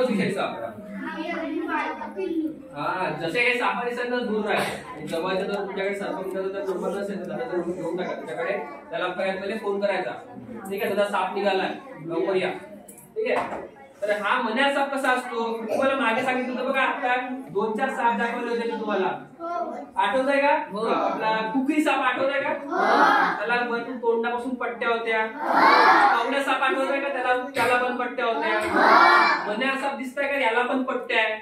खूपच विषारी साप आहे. हा, जसे हे सापानिसांना दूर राहायचं. जवळच्या जर तुमच्याकडे सर्पमित्राचा जर नंबर नसेल तर त्याचा घेऊन टाका तुमच्याकडे. त्याला पहिले फोन करायचा, ठीक आहे, तुझा साप निघालाय, लवकर या, ठीक आहे. तर हा मन्या साप कसा असतो तुम्हाला मागे सांगितलं होतं बघा. आता 2-4 साप दाखवले होते तुम्हाला, आठवतंय का? आपला कुकरी साप आठवतंय का? त्याला वरतून तोंडापासून पट्ट्या होत्या. कवड्या साप आठवतंय का? त्याला पण पट्ट्या होत्या. मन्या साप दिसतंय का? याला पण पट्ट्या आहे.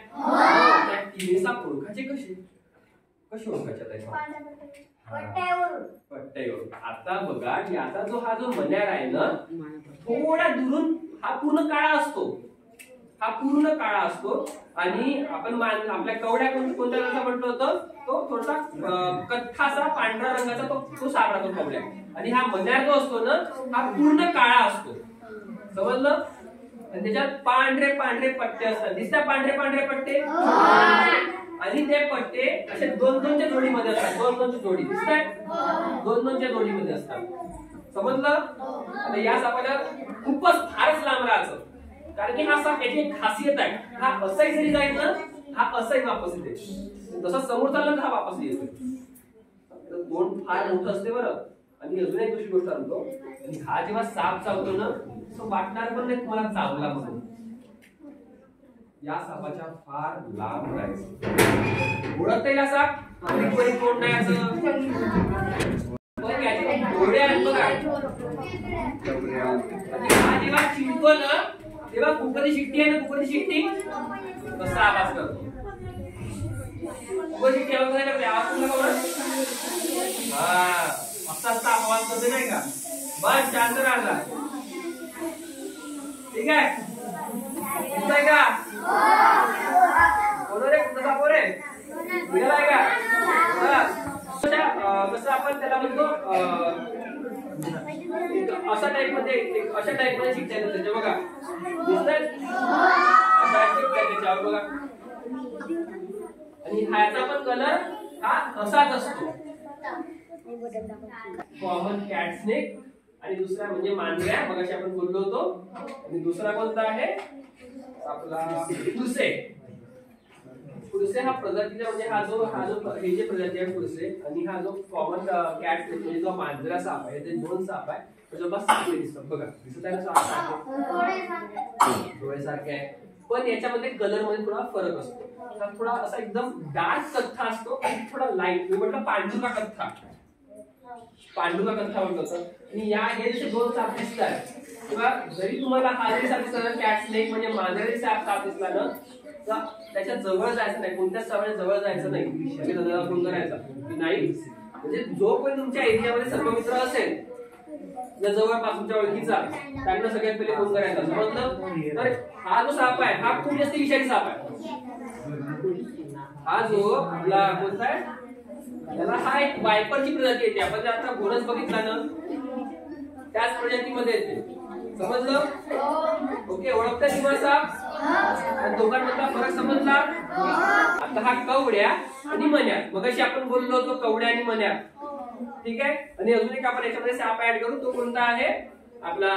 तिन्ही साप ओळखायचे कसे ओळखायचे? पट्ट्यावर. आता बघा याचा हा जो मन्यार आहे ना, थोडा दुरून हा पूर्ण काळा असतो. आणि आपण आपल्या कवड्या कोणत्या रंगाचा म्हटलं होतं? तो थोडासा कथ्थासा पांढरा रंगाचा तो साप राहतो कवड्या. आणि हा मन्यार जो असतो ना, हा पूर्ण काळा असतो. समजलं? आणि त्याच्यात पांढरे पट्टे असतात. दिसतात पांढरे पट्टे? आणि ते पट्टे असे 2-2च्या जोडीमध्ये असतात. 2-2ची जोडी दिसतात? 2-2च्या जोडीमध्ये असतात. समजलं? आता या सापाला खूपच फारच लांब राहायचं, कारण की हा साप याची एक खासियत आहे. हा असाही जरी जाईल ना, हा असाही वापस येते. तसा समोर चालला तर हा वापस येतो. तोंड फार मोठं असते बरं. आणि अजून एक दुसरी गोष्ट सांगतो, हा जेव्हा साप चावतो ना, तो वाटणार पण नाही तुम्हाला चावला म्हणून. या सापाच्या फार लांब राहायचं. ओळखते का साप? कोण नाही असं. पण याचे डोळे आहेत बघा. आणि हा जेव्हा चिडतो ना, तेव्हा कुकरची शिट्टी आहे ना, कुकरची शिट्टी कसा आवाज करतो. कुकरची शिट्टी आवाज नाही का? आवाज तुला बघा. हा, असा आवाज करतो नाही का? बस शांत राहा. ठीक आहे? दिसतंय का? रे कुठला साप रे? निघालाय का? कसं आपण त्याला म्हणतो अशा टाइप मध्ये शिकता येतं त्याच्या बघा. दिसतंय? त्याच्यावर बघा. आणि ह्याचा पण कलर हा असाच असतो. Common cat snake. आणि दुसरा म्हणजे मांजऱ्या, मगाशी आपण बोललो होतो. आणि दुसरा कोणता आहे आपला? पुरुषे हा प्रजातीचा, म्हणजे हा जो हे जे प्रजाती आहे पुरुषे, आणि हा जो कॉमन कॅट म्हणजे जो मांजरा साप आहे, ते 2 साप आहे. त्याच्यावर सापळे दिसतात बघा. दिसत आहे ना साप? डोळ्यासारखे आहे. पण याच्यामध्ये कलर मध्ये थोडा फरक असतो. थोडा असा एकदम डार्क कथ्था असतो आणि थोडा लाईट, मी म्हटलं पांढुरा कथ्था म्हणतो. आणि या हे जसे 2 साप दिसतात, किंवा जरी तुम्हाला हा जरी साप दिसला कॅट स्नेक म्हणजे मांजरी साप दिसला ना, तर त्याच्या जवळ जायचं नाही. कोणत्याच सापाच्या जवळ जायचं नाही. फोन करायचा नाही. म्हणजे जो कोणी तुमच्या एरियामध्ये सर्पमित्र असेल, या जवळपास तुमच्या ओळखीचा, त्यांना सगळ्यात पहिले फोन करायचा. समजलं? तर हा जो साप आहे हा खूप जास्त विषारी साप आहे. हा जो आपला कोणता आहे, त्याला हा एक वायपरची प्रजाती येते. आपण जर आता घोणस बघितला ना, त्याच प्रजातीमध्ये येते. समजलं? ओके, ओळखता तुम्हाला साप? दोघांमधला फरक समजला? आता हा कवड्या आणि मन्या. मगाशी आपण बोललो होतो कवड्या आणि मन्या, ठीक आहे. आणि अजून एक आपण याच्यामध्ये साप ऍड करू. तो कोणता आहे आपला?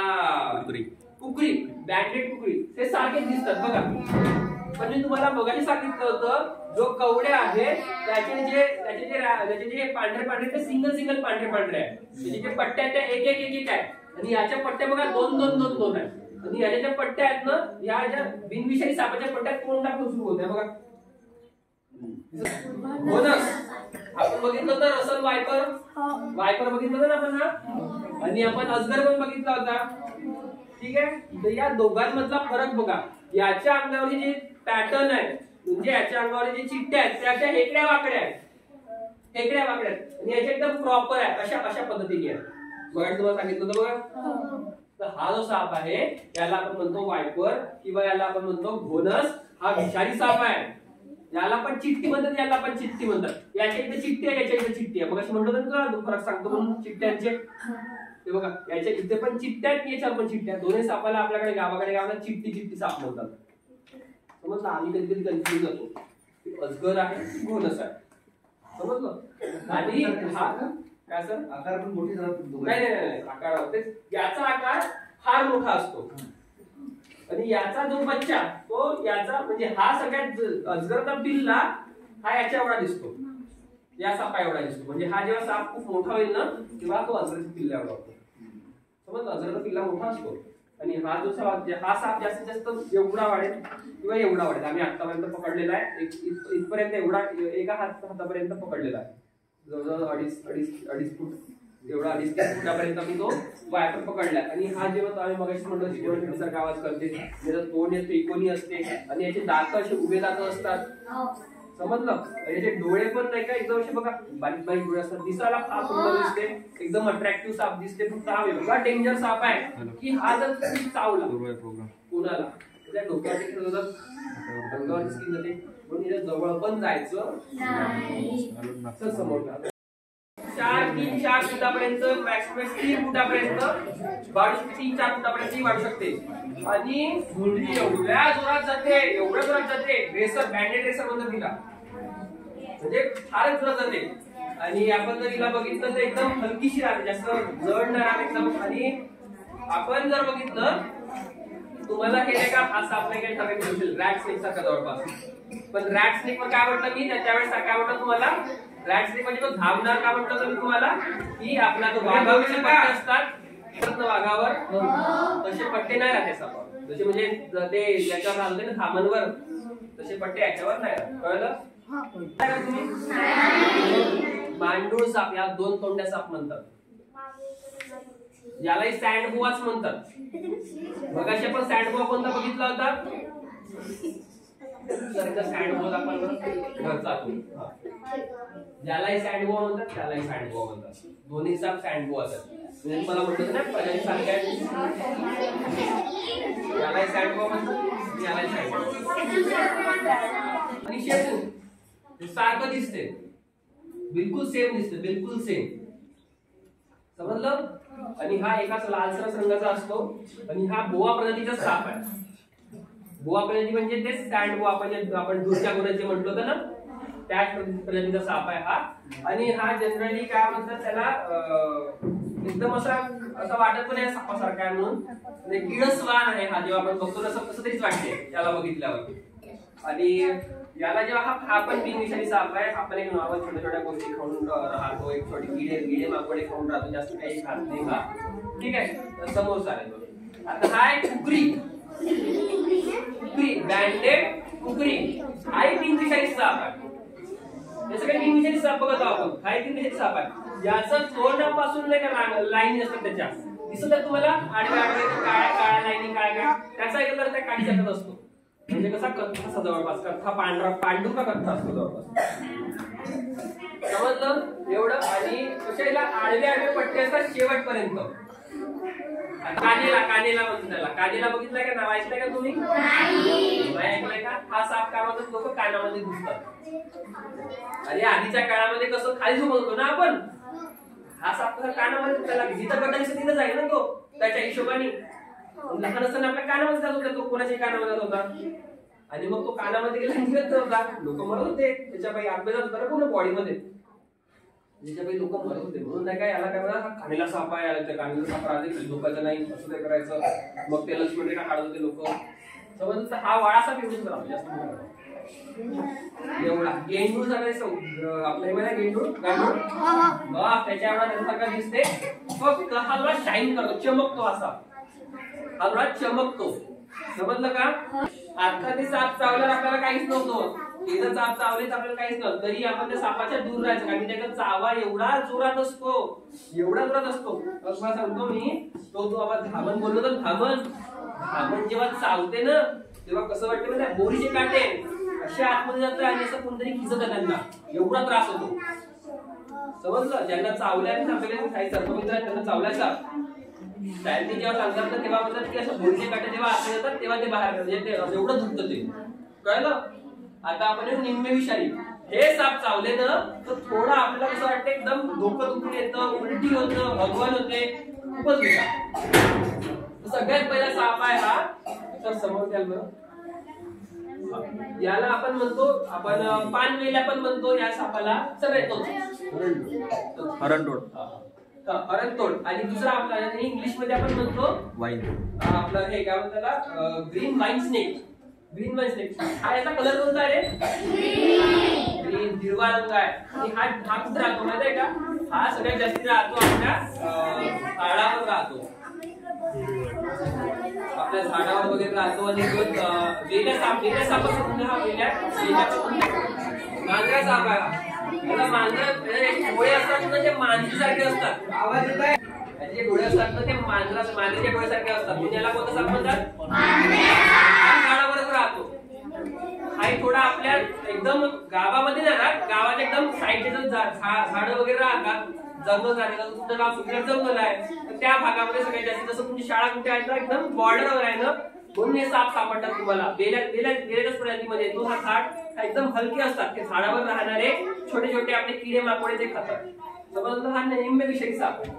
कुकरी. बँडेड कुकरी. हे सारखेच दिसतात बघा. पण मी तुम्हाला मगाशी सांगितलं होतं, जो कवड्या आहे त्याचे जे पांढरे ते सिंगल पांढरे आहे. त्याचे जे पट्ट्या त्या एक आहे. आणि याच्या पट्ट्या बघा 2 आहेत. आणि याच्या ज्या पट्ट्या आहेत ना, या ज्या बिनविषारी सापाच्या पट्ट्या तोंडापासून सुरू होत्या बघा. आपण बघितलं तर असल वायपर बघितलं ना आपण, हा. आणि आपण अजगर पण बघितला होता, ठीक आहे. तर या दोघांमधला फरक बघा. याच्या अंगावरची जे पॅटर्न आहे, म्हणजे याच्या अंगावर जे चिठ्ठ्या आहेत त्या हेकड्या वाकड्या आहेत. आणि याच्या एकदम प्रॉपर आहे. अशा पद्धतीने आहे. बघा तुम्हाला सांगितलं होतं बघा. तर हा जो साप आहे याला आपण म्हणतो वायपर, किंवा याला आपण म्हणतो घोणस. हा विषारी साप आहे. याला पण चिठ्ठी म्हणतात, याला पण चिठ्ठी म्हणतात. याच्या इथे चिठ्ठी आहे, याच्या इथे चिठ्ठी आहे. मग असं म्हणतो ना, फरक सांगतो म्हणून चिठ्ठ्यांचे. ते बघा, याच्या इथे पण चिठ्ठ्या आहेत, याच्यावर पण चिठ्ठ्या. दोन्ही सापाला आपल्याकडे गावाकडे चिठ्ठी साप म्हणतात. समजलं? आम्ही कधी कन्फ्युज होतो. अजगर आहे, घोणस आहे. समजलं? आणि हा काय सर आकार पण मोठी नाही आकार याचा आकार फार मोठा असतो. आणि याचा जो बच्चा तो याचा म्हणजे हा सगळ्यात अजगरचा पिल्ला हा याच्या एवढा दिसतो, या सापा एवढा दिसतो. म्हणजे हा जेव्हा साप खूप मोठा होईल ना तेव्हा तो अजगरचा पिल्ला एवढा होतो. समजलं, अजगरचा पिल्ला मोठा असतो आणि हा जो हा साप जास्तीत जास्त एवढा वाढेल किंवा एवढा वाढेल. आम्ही आतापर्यंत पकडलेला आहे इथपर्यंत एवढा एका हातापर्यंत पकडलेला आहे. जवळजवळ अडीच फूट एवढा 2.5 फुटापर्यंत मी तो वायर पकडला. आणि हा जेव्हा आम्ही मगाशी म्हणतो जीवन आवाज करते, त्याचं तोंड येते इकोनी असते आणि याचे दात असे उभे दात असतात. समजलं, आणि याचे डोळे पण नाही का एकदम असे बघा बारीक बारीक डोळे असतात, दिसायला फार सुंदर दिसते, एकदम अट्रॅक्टिव्ह साप दिसते. फक्त हा एवढा डेंजर साप आहे की हा जर चावला कोणाला त्या डोक्यावर स्किन जाते, पण याच्या जवळ पण जायचं समोर 4 फुटापर्यंत मॅक्सिमम 3 फुटापर्यंत 3-4 फुटापर्यंत वाढू शकते. आणि मुलगी एवढ्या जोरात जाते, एवढ्या जोरात जाते, रेसर बँडेड रेसर म्हणतात तिला, म्हणजे फारच जोरात जाते. आणि आपण जर तिला बघितलं तर एकदम हलकीशी राहते, जास्त जड नाही राहत एकदम. आणि आपण जर बघितलं तुम्हाला हे नाही का हा साप नाही काही ठराविक असेल रॅट स्नेक सारखा जवळपास, पण रॅट स्नेक पण काय म्हटलं मी त्यावेळेस काय म्हटलं तुम्हाला, रॅट स्नेक म्हणजे तो धावणार का म्हटलं तर मी तुम्हाला की आपला तो वाघावरचे पट्टे असतात वाघावर तसे पट्टे नाही राहते सापावर, जसे म्हणजे ते याच्यावर राहते ना धामणवर तसे पट्टे याच्यावर नाही राहत. कळलं? मांडूळ साप या 2 तोंड्या साप म्हणतात, यालाही सँड बोआच म्हणतात. मगाशी आपण सँड बोआ कोणता बघितला होता, सँड बोआ आपण घरचा ज्यालाही सँड बोआ म्हणतात त्यालाही सँड बोआ म्हणतात. दोन्ही साप सँड बोआ असतात. म्हणजे मला म्हटलं ना प्रजाती सारख्या यालाही सँड बोआ म्हणतात यालाही सँड बोआ. आणि शेपूट सारखं दिसते, बिलकुल सेम दिसते, बिलकुल सेम. समजलं? आणि हा एकाच लालसर रंगाचा असतो आणि हा बोआ प्रजातीचा साप आहे. बोआ प्रजाती म्हणजे ते सँड बोआ आपण दूरच्या गुणाचे म्हटलं होतं ना त्याच प्रजातीचा साप आहे हा. आणि हा जनरली काय म्हणतात त्याला एकदम असं वाटत पण आहे सापासारखा आहे म्हणून, म्हणजे किडसवान आहे हा. जेव्हा आपण बघतो तसं कसं तरीच वाटते त्याला बघितल्यावर. आणि याला जेव्हा हा पण बिनविषारी साप आहे, आपण एक नॉर्मल छोट्या छोट्या गोष्टी खाऊन राहतो, एक छोटी किडे माकोडे खाऊन राहतो, जास्त काही खात नाही हा. ठीक आहे, तर समोर चालेल. आता हा आहे कुकरी, बँडेड कुकरी हा एक बिनविषारी साप आहे. जसं काही बिनविषारी साप बघतो आपण, हा एक बिनविषारी साप आहे. याचं तोंडापासून नाही का लाईन असतात त्याच्या दिसत तुम्हाला आडव्या काळ्या लाईनी काय त्याचा एक तर त्या काडीसारखाच असतो. म्हणजे कसा कथ्था जवळपास कथ्था पांढरा पांडू का कथ्था असतो जवळपास. समजलं एवढं? आणि कशाला आडवे पट्टे असतात शेवटपर्यंत. कानेला म्हणतात त्याला. कानेला बघितलाय का, नाव ऐकलंय का तुम्ही? नाही ऐकलंय का? हा साप काय म्हणतात लोक कानामध्ये घुसतात. आणि आधीच्या काळामध्ये कसं खाली झोपत होतो ना आपण, हा साप कसा कानामध्ये त्याला जिथं गटा दिसत तिथं जाईल ना तो त्याच्या हिशोबाने. लहान असताना आपल्या कानामध्ये जात होता तो, कोणाच्या कानामध्ये जात होता. आणि मग तो कानामध्ये गेला निघत होता, लोक मरत होते त्याच्यापायी. आतमध्ये जात होता ना पूर्ण बॉडीमध्ये, त्याच्यापायी लोक मरत होते. म्हणून नाही काय याला काय म्हणा कानेला साप आहे, याला कानेला साप राहते झोपायचं नाही असं ते करायचं. मग ते लक्ष्मण रेखा काढत होते लोक. समज हा वाळासा फिरून राहतो जास्त एवढा. गेंडूळ सगळं आपल्या हे म्हणा गेंडूळ गांडूळ त्याच्या एवढा त्याच्यासारखा दिसते, फक्त हा थोडा शाईन करतो, चमकतो असा हा थोडा चमकतो. समजलं का? आता ते साप चावल्यावर आपल्याला काहीच नव्हतं, इथं साप चावलेच आपल्याला काहीच नव्हतं, तरी आपण त्या सापाच्या दूर राहायचं कारण त्याचा चावा एवढा जोरात असतो, एवढा जोरात असतो. तुम्हाला सांगतो मी, तो आपण धामण बोललो तर धामण जेव्हा चावते ना तेव्हा कसं वाटतं म्हणजे बोरीचे काटे अशा आतमध्ये जातात आणि असं कोणतरी खिचत त्यांना, एवढा त्रास होतो. समजलं? ज्यांना चावल्या त्यांना चावल्याचा सायंटिस्ट जेव्हा सांगतात ना तेव्हा म्हणतात की असं बोरीचे काटे जेव्हा आतमध्ये जातात तेव्हा ते बाहेर म्हणजे ते एवढं दुखतं ते. कळलं? आता आपण निम्मे विषारी हे साप चावले ना तर थोडं आपल्याला कसं वाटतं एकदम डोकं दुखून येतं, उलटी होतं, भगवान होते, खूपच बेकार. सगळ्यात पहिला साप आहे हा. तर समोर द्याल बरं. याला आपण म्हणतो, आपण पानवेल्या पण म्हणतो या सापाला. सगळ्यात हरणतोड. अरणतोड. आणि दुसरा आपला इंग्लिश मध्ये आपण म्हणतो वाईन. आपलं हे काय म्हणतात त्याला, green wine snake. Green wine snake हा याचा कलर कोणता आहे रे? ग्रीन, हिरवा रंग आहे. आणि हा कुठे राहतो माहिती आहे का? हा सगळ्यात जास्ती राहतो आपल्या झाडावर राहतो, आपल्या झाडावर वगैरे राहतो. आणि वेल्या साप, वेल्या साप असं म्हणजे हा मांजरा साप आहे. त्याला मांजर डोळे असतात ना, ते मांजरीसारखे असतात. आवाज येत आहे? त्याचे डोळे असतात ना, ते मांजरीच्या डोळ्यासारखे असतात. म्हणजे याला कोणता साप म्हणतात? झाडावरच राहतो. हा थोडा आपल्या एकदम गावामध्ये ना, गावाच्या एकदम साईडचे झाड वगैरे राहतात, जंगल झालेलं. तुमचं गाव सुंदर जंगल आहे, तर त्या भागामध्ये सगळ्यात जास्त, जसं तुमची शाळा कुठे आहे ना, एकदम बॉर्डरवर आहे ना, म्हणून हे साप सापडतात तुम्हाला. वेल्याच्याच प्रजातीमध्ये येतो हा झाड. एकदम हलके असतात, ते झाडावर राहणारे छोटे छोटे आपले किडे माकोडे ते खातात. समजलं? हा निम्म्य विषयी साप आहे.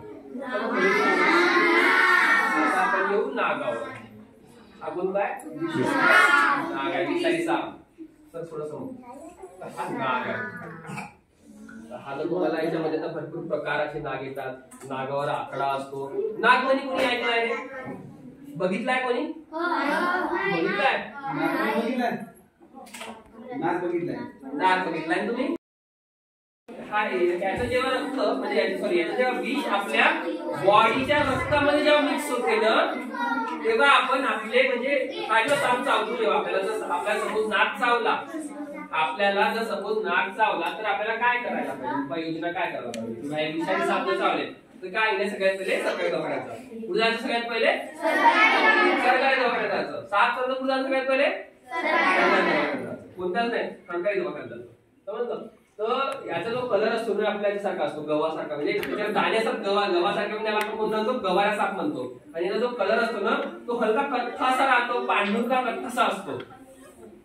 आपण येऊ नागावर. आपण काय नाग आहे, विषारी साप. तर थोडं समज, हा नाग आहे. हा तर तुम्हाला याच्यामध्ये तर भरपूर प्रकाराचे नाग येतात. नागावर आकडा असतो. नागमणी कोणी ऐकलाय रे? बघितलाय कोणी? बघितलाय? नाग बघितलाय तुम्ही? हा याचं जेव्हा रक्त म्हणजे सॉरी याचं जेव्हा विष आपल्या बॉडीच्या रक्तामध्ये जेव्हा मिक्स होते ना, तेव्हा आपण आपले म्हणजे काय साप चावतो. जेव्हा आपल्याला सपोज नाग चावला, आपल्याला जर सपोज नाग चावला, तर आपल्याला काय करायला पाहिजे? उपाययोजना काय करायला पाहिजे? किंवा हे विषारी साप जर चावले तर काय नाही, सगळ्यात पहिले सरकारी दवाखान्यात जायचं. कुठे जायचं सगळ्यात पहिले? सरकारी दवाखान्यात जायचं. साप चावलं कुठे जायचं सगळ्यात पहिले? कोणताच नाही, सरकारी दवाखान्यात जायचं. समजलं? तर याचा जो कलर असतो ना, आपल्या सारखा असतो, गव्हासारखा. म्हणजे त्याच्या दाण्यासारखा गव्हासारखा म्हणजे आपण कोणता म्हणतो? गव्हाळा साप म्हणतो. आणि याचा जो कलर असतो ना, तो हलका कथ्थासा राहतो, पांढुरका कथ्थासा असतो.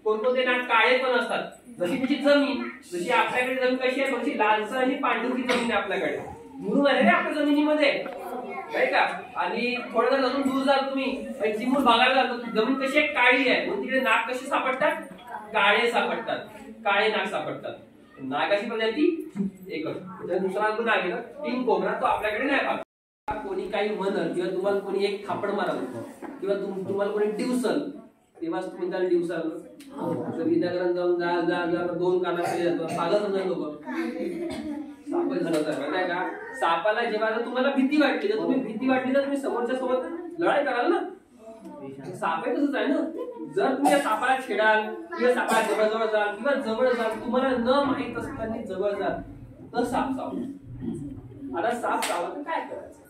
कोणकोणते नाग काळे पण असतात. जशी त्याची जमीन, जशी आपल्याकडे जमीन कशी आहे, थोडीशी लालसर आणि पांढुरकी जमीन आहे आपल्याकडे. मुरुम आहे रे आपल्या जमिनीमध्ये, नाही का? आणि थोडं जर अजून दूर जाल तुम्ही, चिमूर बघायला जातो, जमीन कशी आहे? काळी आहे. म्हणून तिकडे नाग कसे सापडतात? काळे सापडतात, काळे नाग सापडतात. नागाची प्रजाती एकच. दुसरा जो नाग आहे ना, किंग कोब्रा, तो आपल्याकडे नाही पाहत. कोणी काही म्हणल किंवा तुम्हाला कोणी एक थापड मारल किंवा तुम्हाला कोणी डिवसल, तेव्हाच तुम्ही त्याला डिवसाल. विद्याकरण जाऊन जा 2 कानाखाली जातो, साधं समजा लोक साप नाही का? सापाला जेव्हा तुम्हाला भीती वाटली, तर तुम्ही समोरच्या सोबत लढाई कराल ना. साप आहे तसंच आहे ना. जर तुम्ही या सापाला छेडाल किंवा सापाला जवळ जाल किंवा जवळ जाल, तुम्हाला न माहित असताना जवळ जाल, तर साप चावला. आता साप चावला तर काय करायचं?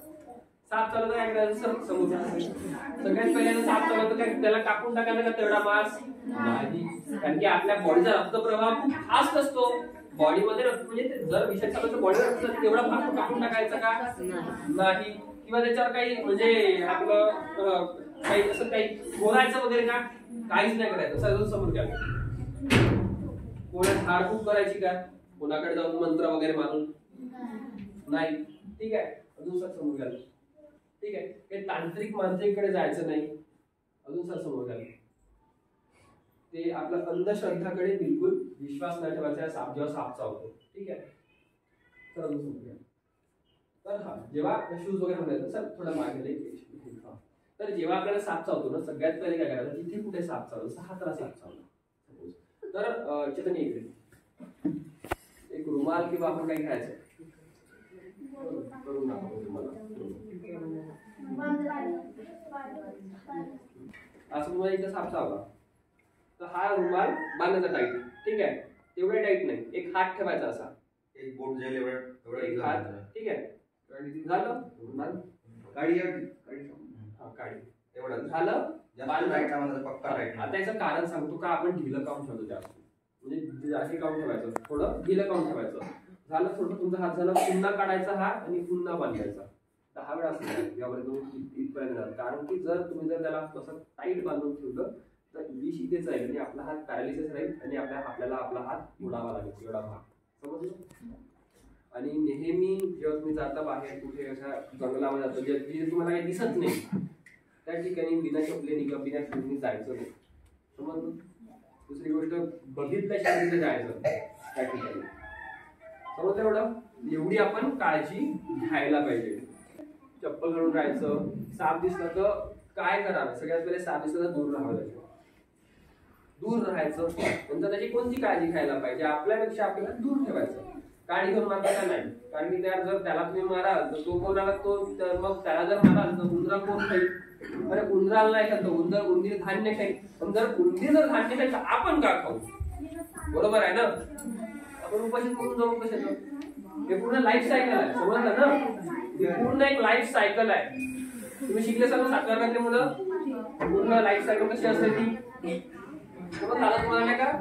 साप चावला तर काय करायचं? समोर सगळ्यात पहिल्यांदा साप चावला तर काय त्याला कापून टाकायला का तेवढा मास नाही. कारण की आपल्या बॉडीचा रक्तप्रवाह खूप फास्ट असतो. बॉडीमध्ये म्हणजे जर विषय चालू तर बॉडीवर रक्त तेवढा फास्ट कापून टाकायचा का नाही. किंवा त्याच्यावर काही म्हणजे आपलं काही असं काही बोलायचं वगैरे का? काहीच नाही करायचं. सगळं समोर घ्या. कोणाला झाडफूक करायची का? कोणाकडे जाऊन मंत्र वगैरे मारून नाही. ठीक आहे. अजून सर समोर घ्या. ठीक आहे. हे तांत्रिक मांत्रिककडे जायचं नाही. अजून सर समोर घ्या. ते आपल्या अंधश्रद्धाकडे बिलकुल विश्वास नाही ठेवायचा साप जेव्हा साप चावतो. ठीक आहे. तर अजून समोर घ्या. तर हा जेव्हा शूज वगैरे म्हणायचं सर थोडं मागे तर जेव्हा आपल्याला साप चावतो ना, सगळ्यात पहिले काय करायचं? जिथे कुठे साप चावला, हाताला साप चावला, तर चेतनी इकडे एक रुमाल किंवा आपण काही घ्यायचं करून दाखवतो तुम्हाला. असं तुम्हाला इथं साप चावला तर हा रुमाल बांधायचा टाईट. ठीक आहे. तेवढे टाईट नाही, एक हात ठेवायचा असा, एक बोट जाईल एवढा एक हात. ठीक आहे. झालं काळी काढी एवढं झालं. पक्का राईट. आता याचं कारण सांगतो का आपण ढिलं काऊन ठेवतो जास्त, म्हणजे असे काऊन ठेवायचं, थोडं ढिलं काऊन ठेवायचं. झालं थोडं तुमचा हात झाला, पुन्हा काढायचा हा आणि पुन्हा बांधायचा 10 वेळा असं यावर इथपर्यंत जाणार. कारण की जर तुम्ही त्याला तसं टाईट बांधून ठेवलं तर विष इथेच राहील आणि आपला हात पॅरालिसिस राहील आणि आपल्याला आपला हात मोडावा लागेल एवढा भाग. समजलं? आणि नेहमी जेव्हा तुम्ही जाता बाहेर कुठे अशा जंगलामध्ये जातो जिथे तुम्हाला काही दिसत नाही, त्या ठिकाणी बिना चपलेनी किंवा बिना शूजनी जायचं नाही. समजलं? दुसरी गोष्ट बघितल्याशिवाय तिथे जायचं त्या ठिकाणी. समजलं एवढं? एवढी आपण काळजी घ्यायला पाहिजे. चप्पल घालून राहायचं. साप दिसलं तर काय करावं? सगळ्यात पहिले साप दिसलं तर दूर राहावं लागेल. दूर राहायचं. नंतर त्याची कोणती काळजी घ्यायला पाहिजे? आपल्यापेक्षा आपल्याला दूर ठेवायचं. काळजी घेऊन मारता नाही, कारण की जर त्याला तुम्ही माराल तर तो कोणाला तो, तर मग त्याला जर माराल तर उंदरा कोण खाईल? अरे उंदराला नाही खात, उंदीर धान्य खाईल. पण जर उंदीर जर धान्य खाईल तर आपण का खाऊ? बरोबर आहे ना? आपण उपाशी करून जाऊ कशाचं? हे पूर्ण लाईफ सायकल आहे, समजलं ना? हे पूर्ण एक लाईफ सायकल आहे. तुम्ही शिकले असाल 7व्या वर्गातले मुलं, पूर्ण लाईफ सायकल कशी असते ती समजलं तुम्हाला नाही का?